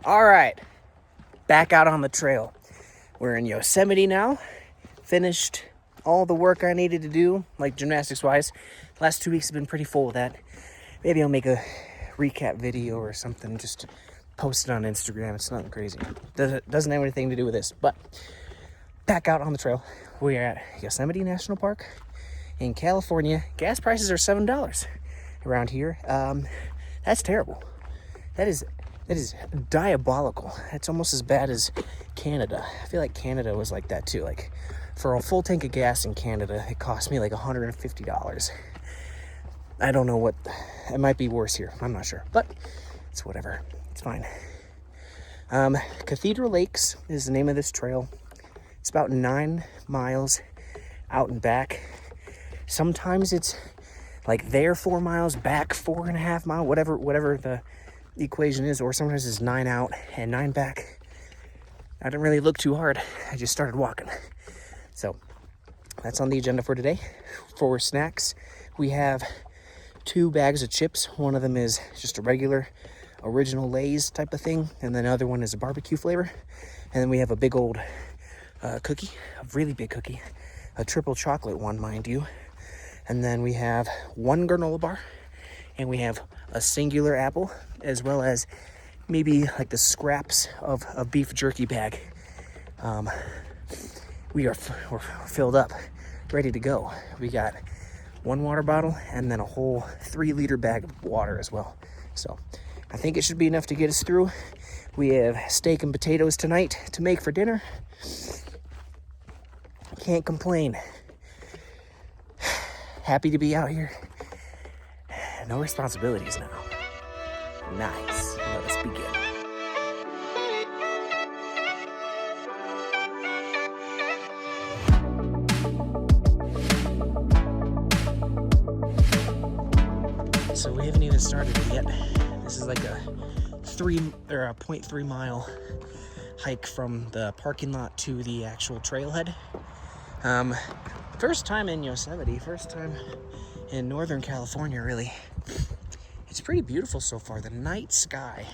All right, back out on the trail. We're in Yosemite now. Finished all the work I needed to do, like gymnastics wise. Last 2 weeks have been pretty full with that. Maybe I'll make a recap video or something, just post it on Instagram. It's nothing crazy. Doesn't have anything to do with this, but back out on the trail. We are at Yosemite National Park in California. Gas prices are $7 around here. That's terrible. That is diabolical. That's almost as bad as Canada. I feel like Canada was like that too. Like for a full tank of gas in Canada, it cost me like $150. I don't know what, it might be worse here. I'm not sure, but it's whatever. It's fine. Cathedral Lakes is the name of this trail. It's about 9 miles out and back. Sometimes it's like there 4 miles, back 4.5 miles, whatever the equation is, or sometimes it's 9 out and 9 back. I didn't really look too hard. I just started walking. So that's on the agenda for today. For snacks, we have 2 bags of chips. One of them is just a regular original Lay's type of thing, and then the other one is a barbecue flavor. And then we have a big old cookie, a really big cookie, a triple chocolate one, mind you. And then we have 1 granola bar, and we have a singular apple, as well as maybe like the scraps of a beef jerky bag. We're filled up, ready to go. We got 1 water bottle and then a whole 3-liter bag of water as well. So I think it should be enough to get us through. We have steak and potatoes tonight to make for dinner. Can't complain. Happy to be out here. No responsibilities now. Nice. Let us begin. So we haven't even started yet. This is like a 0.3 mile hike from the parking lot to the actual trailhead. First time in Yosemite, first time in Northern California, really. It's pretty beautiful so far. The night sky.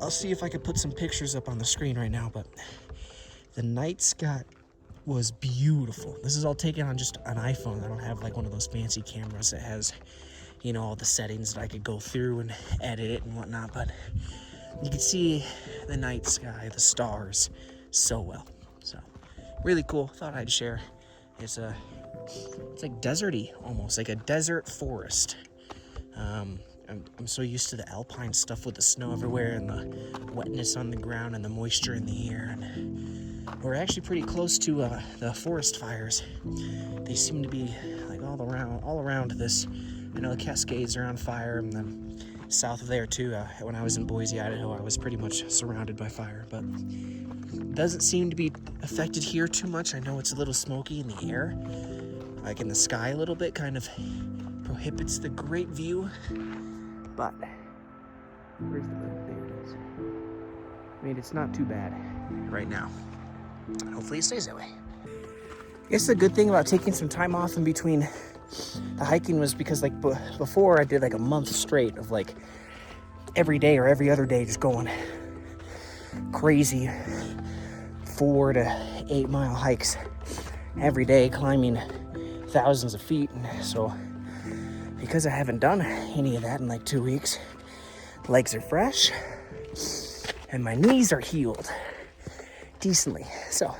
I'll see if I can put some pictures up on the screen right now, but the night sky was beautiful. This is all taken on just an iPhone. I don't have like one of those fancy cameras that has, you know, all the settings that I could go through and edit it and whatnot, but you can see the night sky, the stars so well. So really cool. Thought I'd share. It's like deserty, almost like a desert forest. I'm so used to the alpine stuff with the snow everywhere and the wetness on the ground and the moisture in the air. And we're actually pretty close to the forest fires. They seem to be like all around this. I know the Cascades are on fire, and then south of there too. When I was in Boise, Idaho, I was pretty much surrounded by fire, but doesn't seem to be affected here too much. I know it's a little smoky in the air, like in the sky a little bit, kind of prohibits the great view, but where's the moon? There it is. I mean, it's not too bad right now. Hopefully it stays that way. I guess the good thing about taking some time off in between the hiking was because like before I did like a month straight of like every day or every other day just going crazy 4 to 8 mile hikes every day, climbing thousands of feet. And so because I haven't done any of that in like 2 weeks, legs are fresh and my knees are healed decently. So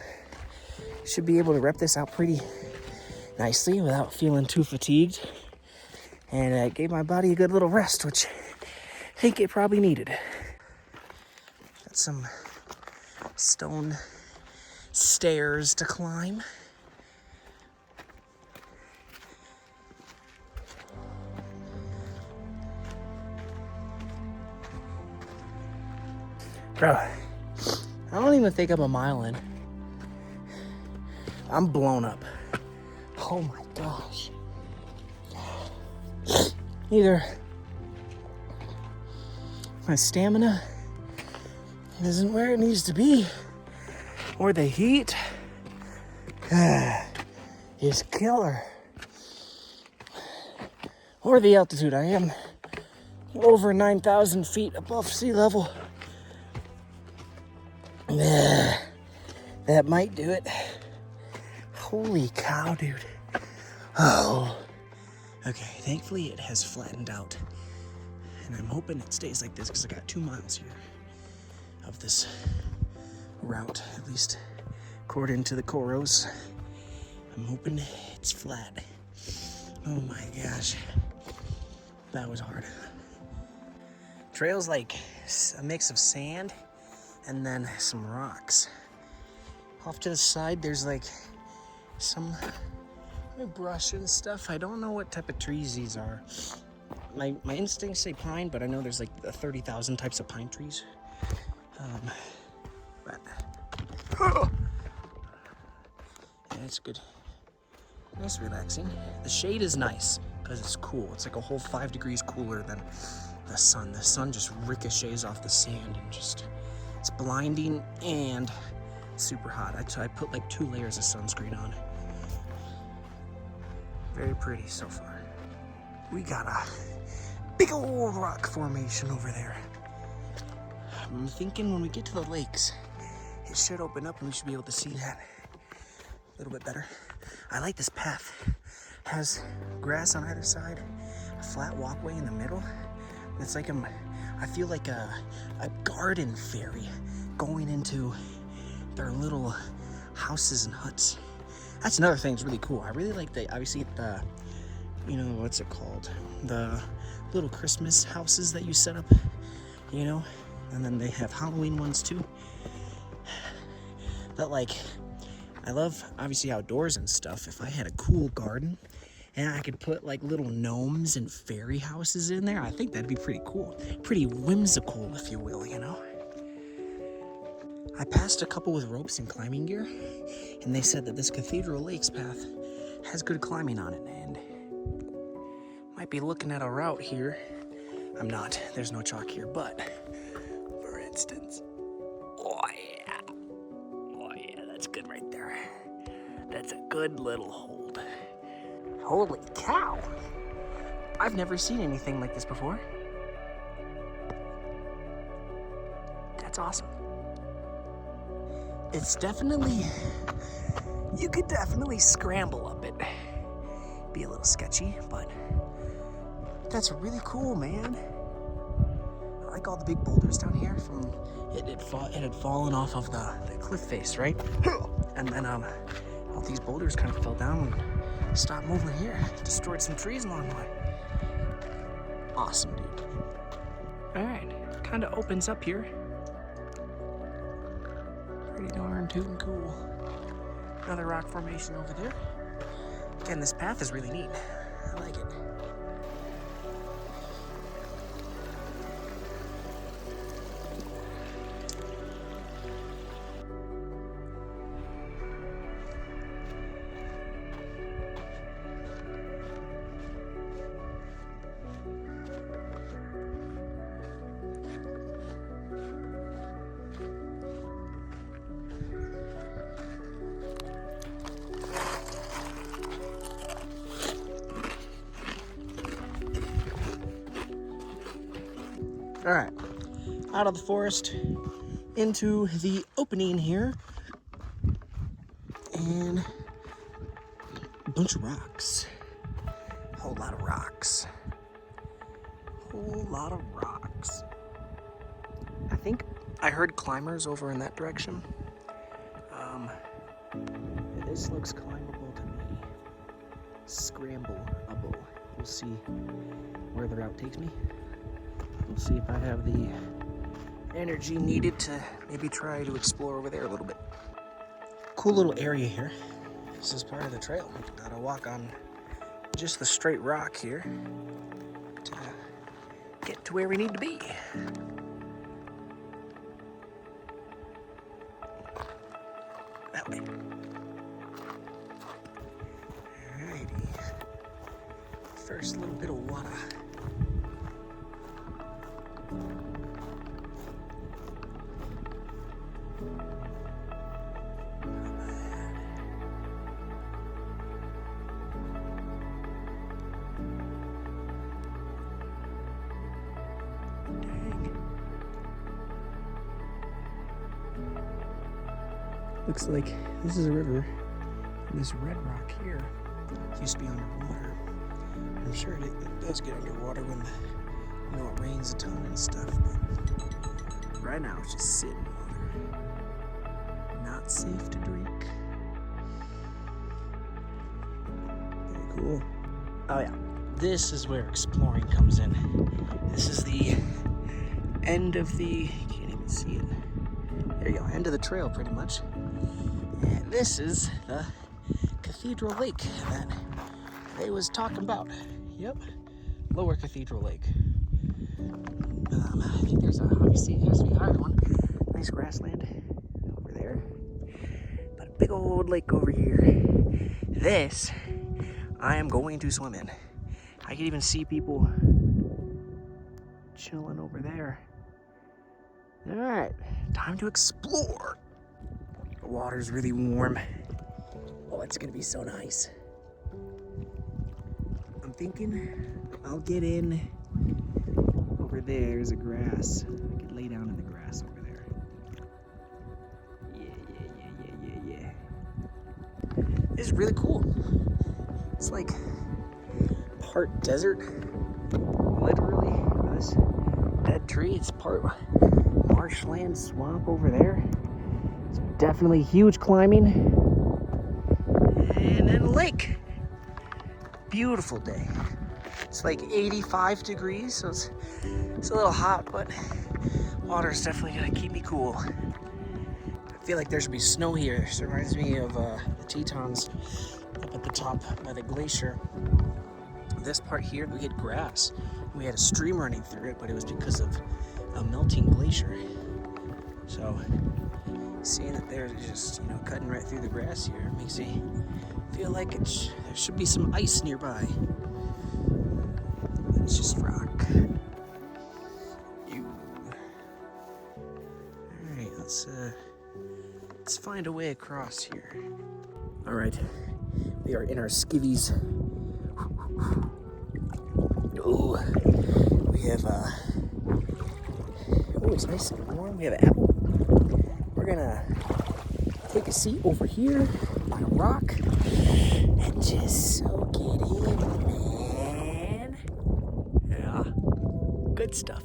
should be able to rep this out pretty nicely without feeling too fatigued. And I gave my body a good little rest, which I think it probably needed. Got some stone stairs to climb. Bro, I don't even think I'm a mile in. I'm blown up. Oh my gosh. Either my stamina isn't where it needs to be, or the heat is killer, or the altitude. I am over 9,000 feet above sea level. Yeah, that might do it. Holy cow, dude. Oh. Okay, thankfully it has flattened out. And I'm hoping it stays like this because I got 2 miles here of this route, at least according to the Coros. I'm hoping it's flat. Oh my gosh. That was hard. Trail's like a mix of sand and then some rocks. Off to the side, there's like some brush and stuff. I don't know what type of trees these are. My instincts say pine, but I know there's like 30,000 types of pine trees. But yeah, it's good. Nice, relaxing. The shade is nice because it's cool. It's like a whole 5 degrees cooler than the sun. The sun just ricochets off the sand and just, it's blinding and super hot. I put like 2 layers of sunscreen on. Very pretty so far. We got a big old rock formation over there. I'm thinking when we get to the lakes, it should open up and we should be able to see that a little bit better. I like this path. It has grass on either side, a flat walkway in the middle. It's like I feel like a garden fairy going into their little houses and huts. That's another thing that's really cool. I really like obviously the, you know, what's it called? The little Christmas houses that you set up, you know? And then they have Halloween ones too. But like, I love obviously outdoors and stuff. If I had a cool garden and I could put like little gnomes and fairy houses in there, I think that'd be pretty cool. Pretty whimsical, if you will, you know? I passed a couple with ropes and climbing gear, and they said that this Cathedral Lakes path has good climbing on it, and might be looking at a route here. I'm not, there's no chalk here, but for instance, oh yeah, that's good right there. That's a good little hold. Holy cow! I've never seen anything like this before. That's awesome. It's definitely, you could definitely scramble up it. Be a little sketchy, but that's really cool, man. I like all the big boulders down here from, it had fallen off of the cliff face, right? And then all these boulders kind of fell down and stopped moving here. Destroyed some trees along the way. Awesome, dude. All right, kind of opens up here. Pretty darn tootin' cool. Another rock formation over there. Again, this path is really neat. I like it. All right, out of the forest into the opening here, and a bunch of rocks. Whole lot of rocks. Whole lot of rocks. I think I heard climbers over in that direction. This looks climbable to me. Scrambleable. We'll see where the route takes me. We'll see if I have the energy needed to maybe try to explore over there a little bit. Cool little area here. This is part of the trail. Gotta walk on just the straight rock here to get to where we need to be. That way. Alrighty. First little bit of water. Dang. Looks like this is a river. And this red rock here used to be underwater. I'm sure it does get underwater when it rains a ton and stuff. But right now it's just sitting water. Not safe to drink. Very cool. Oh yeah, this is where exploring comes in. This is the end of the, you can't even see it. There you go, end of the trail pretty much. And this is the Cathedral Lake that they was talking about. Yep, Lower Cathedral Lake. I think there's obviously there has to be a higher one. Nice grassland over there. But a big old lake over here. This, I am going to swim in. I can even see people chilling over there. All right, time to explore. The water's really warm. Oh, it's gonna be so nice. I'm thinking I'll get in over there. There's a grass. I could lay down in the grass over there. Yeah. This is really cool. It's like part desert, literally. This dead tree. It's part marshland swamp over there. It's definitely huge climbing. And then a lake. Beautiful day. It's like 85 degrees, so it's a little hot, but water's definitely gonna keep me cool. I feel like there should be snow here. This reminds me of the Tetons up at the top by the glacier. This part here, we had grass. We had a stream running through it, but it was because of a melting glacier. So seeing that they're just, cutting right through the grass here makes me feel like there should be some ice nearby. It's just rock. Alright, let's find a way across here. Alright, we are in our skivvies. Oh, we have it's nice and warm. We have an apple. We're gonna take a seat over here by a rock and just soak it in, man. Yeah, good stuff.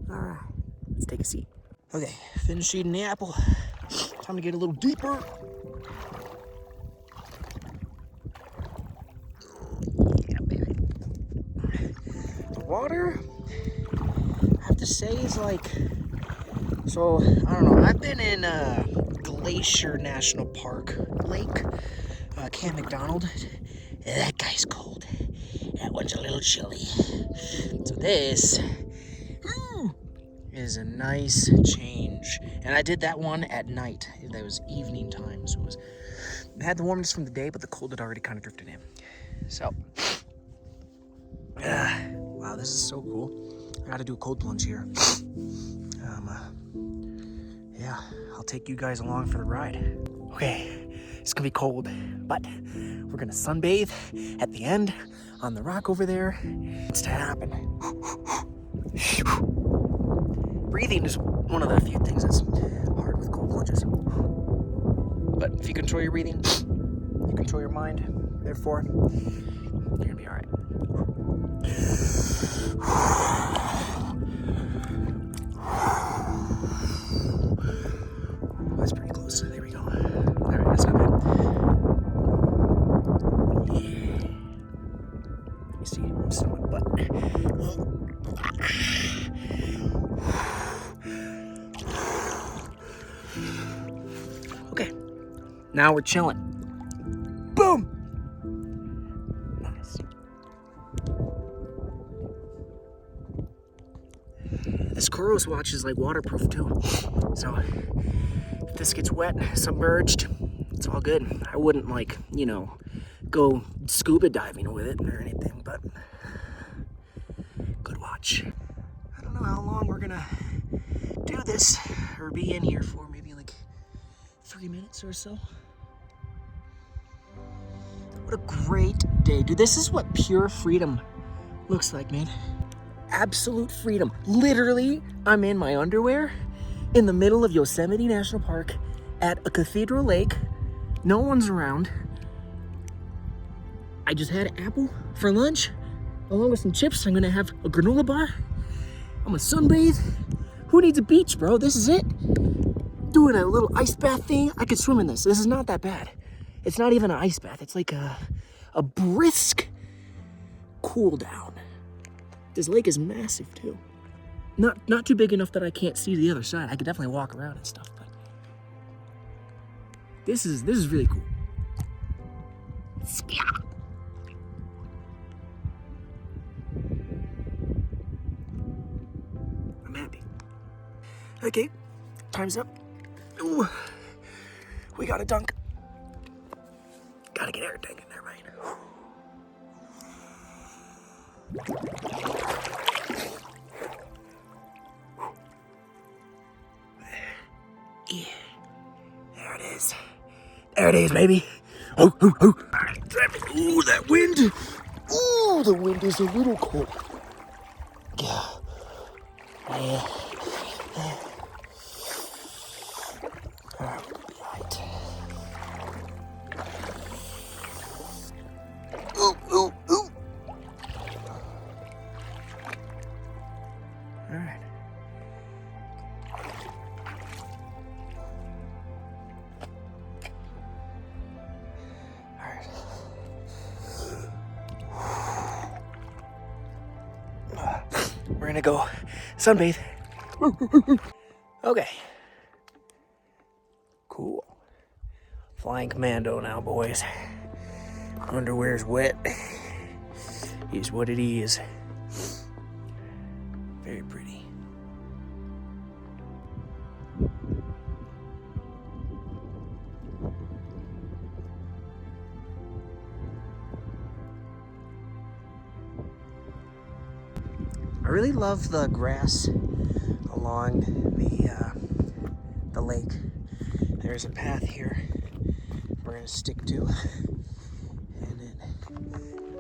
All right, let's take a seat. Okay, finished eating the apple. Time to get a little deeper. Yeah, baby. The water, I have to say, is like, so, I don't know, I've been in Glacier National Park Lake, Camp McDonald. That guy's cold. That one's a little chilly. So this is a nice change. And I did that one at night. That was evening time, so it had the warmness from the day, but the cold had already kind of drifted in. So, wow, this is so cool. I gotta do a cold plunge here. Yeah, I'll take you guys along for the ride. Okay, it's gonna be cold, but we're gonna sunbathe at the end on the rock over there. It's to happen. Breathing is one of the few things that's hard with cold plunges. But if you control your breathing, you control your mind. Therefore, you're gonna be all right. That's pretty close. There we go. All right, that's not bad. Yeah. Let me see. I'm still my butt. Okay. Now we're chilling. Boom. Nice. This Kuros watch is like waterproof too. So if this gets wet, submerged, it's all good. I wouldn't go scuba diving with it or anything, but good watch. I don't know how long we're gonna do this or be in here for, maybe like 3 minutes or so. What a great day, dude. This is what pure freedom looks like, man. Absolute freedom. Literally, I'm in my underwear in the middle of Yosemite National Park at a Cathedral Lake. No one's around. I just had an apple for lunch, along with some chips. I'm gonna have a granola bar. I'm gonna sunbathe. Who needs a beach, bro? This is it. Doing a little ice bath thing. I could swim in this. This is not that bad. It's not even an ice bath. It's like a brisk cool down. This lake is massive too. Not too big enough that I can't see the other side. I could definitely walk around and stuff, but this is really cool. I'm happy. Okay, time's up. Ooh, we got a dunk. Gotta get everything in there, man. Yeah, there it is. There it is, baby. Oh, oh, oh. Ooh, that wind. Ooh, the wind is a little cold. Yeah. Yeah. All right. Ooh, ooh, ooh. All right. We're gonna go sunbathe. Okay. Cool. Flying commando now, boys. Underwear's wet. Is what it is. Very pretty. I really love the grass along the lake. There's a path here we're gonna stick to,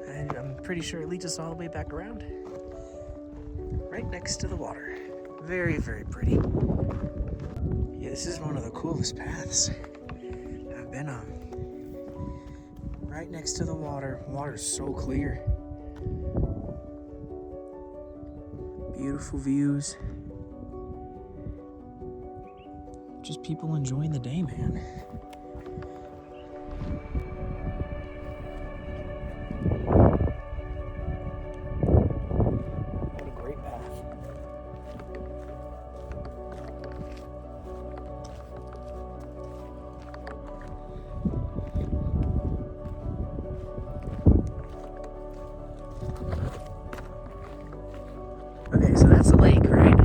and I'm pretty sure it leads us all the way back around, right next to the water. Very, very pretty. Yeah, this is one of the coolest paths I've been on. Right next to the water. Water's so clear. Beautiful views. Just people enjoying the day, man. What a great path. Okay, so that's the lake, right?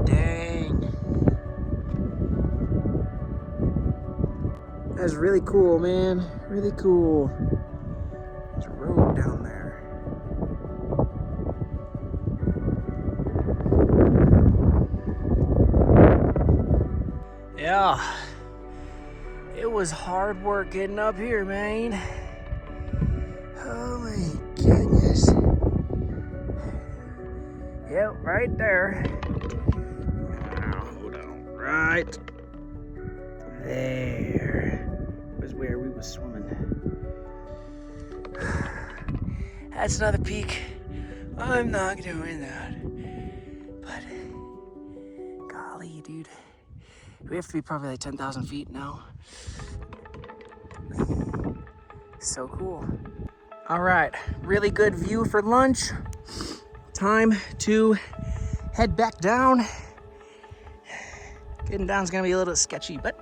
Dang. That's really cool, man. Really cool. There's a road down there. Yeah, it was hard work getting up here, man. Oh my goodness. Yep, right there. Hold on, right there was where we was swimming. That's another peak. I'm not doing that. But, golly, dude. We have to be probably like 10,000 feet now. So cool. All right, really good view for lunch. Time to head back down. Getting down's gonna be a little sketchy, but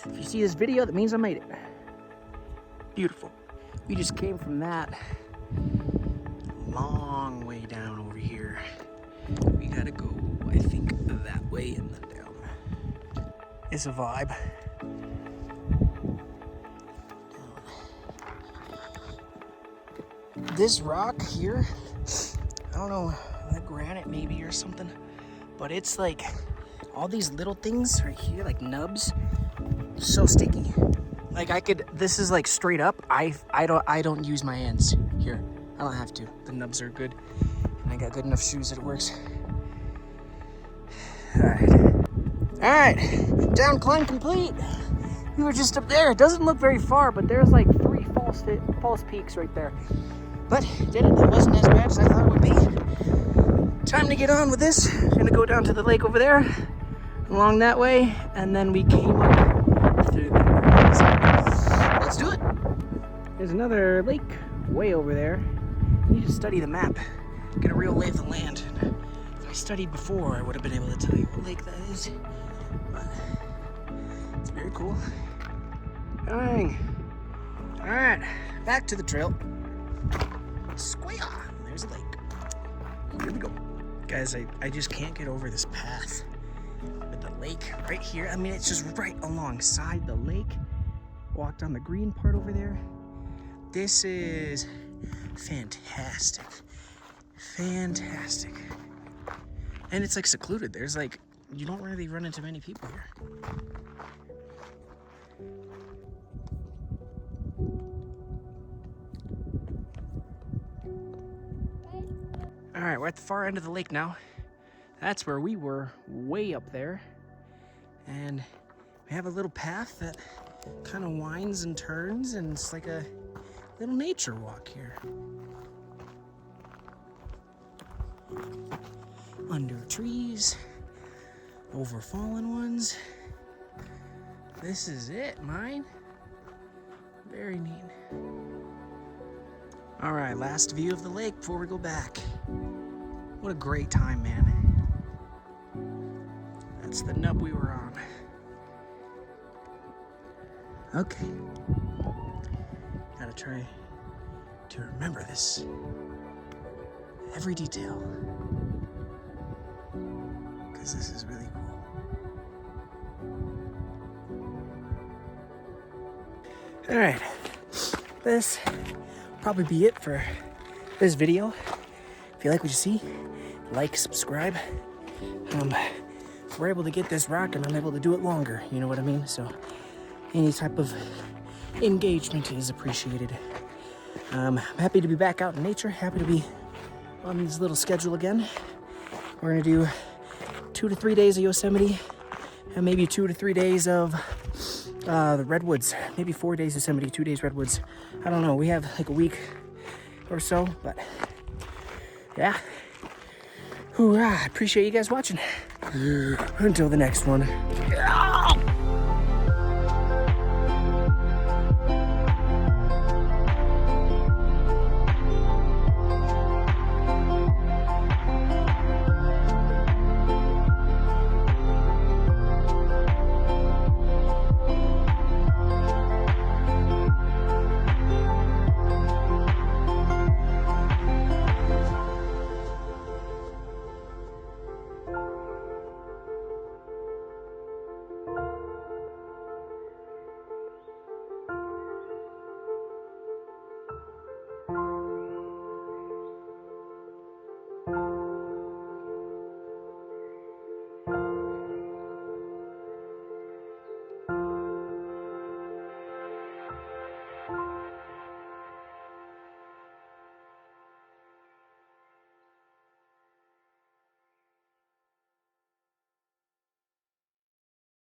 if you see this video, that means I made it. Beautiful. We just came from that long way down over here. We gotta go, I think, that way and then down. It's a vibe. This rock here, I don't know, like granite maybe or something, but it's like all these little things right here, like nubs, so sticky. Like I could, this is like straight up. I don't use my hands here. I don't have to. The nubs are good. And I got good enough shoes that it works. All right, down climb complete. We were just up there. It doesn't look very far, but there's like 3 false peaks right there. But did it. It wasn't as bad as I thought it would be. Time to get on with this. Gonna go down to the lake over there, along that way, and then we came up through there. So, let's do it. There's another lake way over there. I need to study the map, get a real lay of the land. If I studied before, I would have been able to tell you what lake that is. But it's very cool. Dang. All right, back to the trail. Square. There's a lake. Here we go. Guys, I just can't get over this path with the lake right here. I mean, it's just right alongside the lake. Walked on the green part over there. This is fantastic. Fantastic. And it's like secluded. There's like, you don't really run into many people here. All right, we're at the far end of the lake now. That's where we were, way up there. And we have a little path that kind of winds and turns, and it's like a little nature walk here. Under trees, over fallen ones. This is it, mine. Very neat. All right, last view of the lake before we go back. What a great time, man. That's the nub we were on. Okay. Gotta try to remember this. Every detail. Because this is really cool. All right. This will probably be it for this video. If you like what you see, like, subscribe. If we're able to get this rocking, I'm able to do it longer. You know what I mean? So any type of engagement is appreciated. I'm happy to be back out in nature. Happy to be on this little schedule again. We're gonna do 2 to 3 days of Yosemite and maybe 2 to 3 days of the redwoods. Maybe 4 days Yosemite, 2 days redwoods. I don't know. We have like a week or so, but yeah. Hoorah. Appreciate you guys watching. Until the next one.